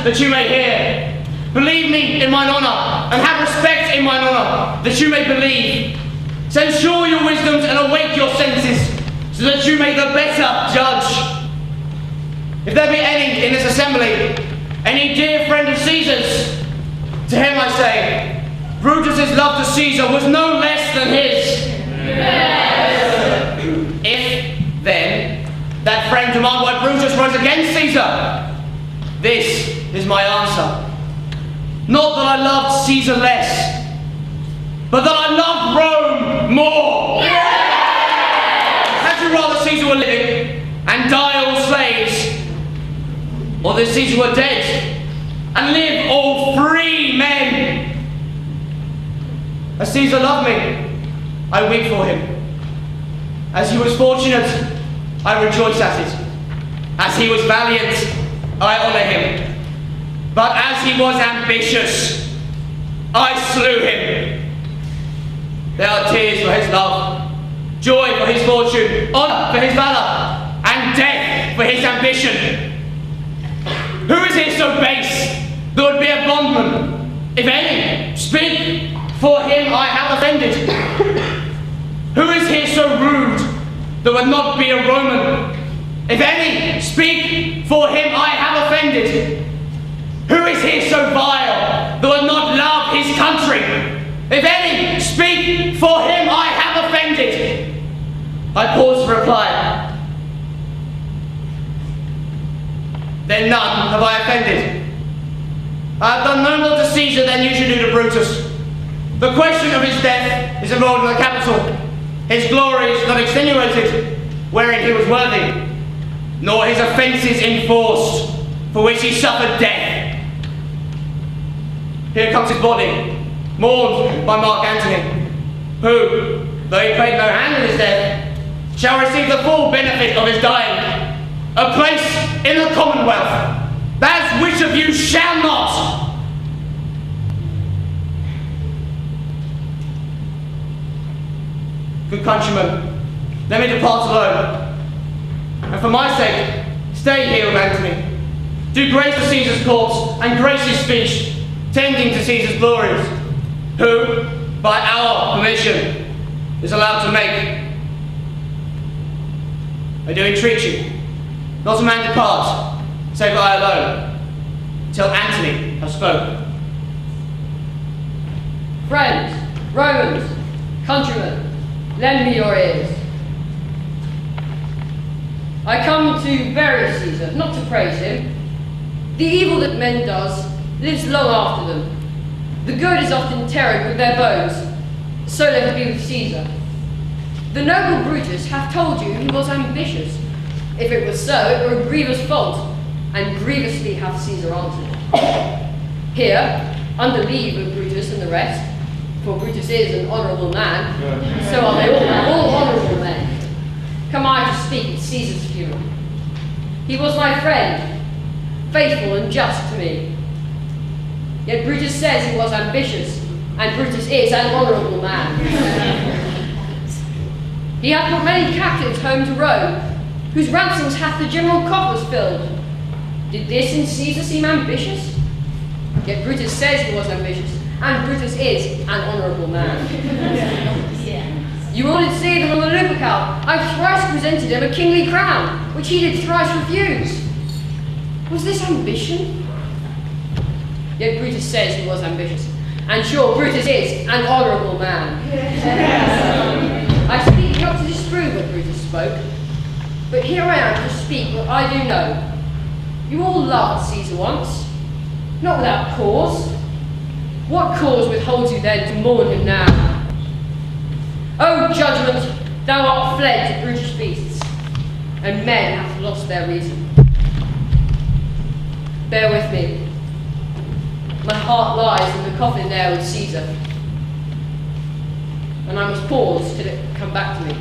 that you may hear. Believe me in mine honour, and have respect in mine honour, that you may believe. Censure your wisdoms and awake your senses, so that you may the better judge. If there be any in this assembly, any dear friend of Caesar's, to him I say, Brutus's love to Caesar was no less than his. Yes. If, then, that friend demand why Brutus rose against Caesar, this is my answer. Not that I loved Caesar less, but that I loved Rome more. Yes. Had you rather Caesar were living and die all slaves, or that Caesar were dead and live all free men? As Caesar loved me, I weep for him. As he was fortunate, I rejoice at it. As he was valiant, I honour him. But as he was ambitious, I slew him. There are tears for his love, joy for his fortune, honour for his valour, and death for his ambition. Who is here so base that would be a bondman? If any, speak, for him I have offended. Who is here so rude that would not be a Roman? If any, speak, for him I have offended. Who is here so vile that would not love his country? If any, speak, for him I have offended. I pause for reply. Then none have I offended. I have done no more to Caesar than you should do to Brutus. The question of his death is enrolled in the Capitol. His glory is not extenuated, wherein he was worthy, nor his offences enforced, for which he suffered death. Here comes his body, mourned by Mark Antony, who, though he played no hand in his death, shall receive the full benefit of his dying, a place in the Commonwealth. That's which of you shall not. Good countrymen, let me depart alone, and for my sake, stay here with Antony. Do grace to Caesar's court, and grace his speech, tending to Caesar's glories, who, by our permission, is allowed to make. I do entreat you, not a man depart, save I alone, till Antony have spoken. Friends, Romans, countrymen, lend me your ears. I come to bury Caesar, not to praise him. The evil that men does lives long after them. The good is often interred with their bones, so let it be with Caesar. The noble Brutus hath told you he was ambitious. If it was so, it were a grievous fault, and grievously hath Caesar answered. Here, under leave of Brutus and the rest, for Brutus is an honourable man, so are they all honourable men, come I to speak at Caesar's funeral. He was my friend, faithful and just to me. Yet Brutus says he was ambitious, and Brutus is an honourable man. He hath brought many captives home to Rome, whose ransoms hath the general coffers filled. Did this in Caesar seem ambitious? Yet Brutus says he was ambitious, and Brutus is an honourable man. You all did see that on the Lupercal I thrice presented him a kingly crown, which he did thrice refuse. Was this ambition? Yet Brutus says he was ambitious, and sure Brutus is an honourable man. I speak not to disprove what Brutus spoke, but here I am to speak what I do know. You all loved Caesar once, not without cause. What cause withholds you then to mourn him now? O judgment, thou art fled to brutish beasts, and men have lost their reason. Bear with me. My heart lies in the coffin there with Caesar, and I must pause till it come back to me.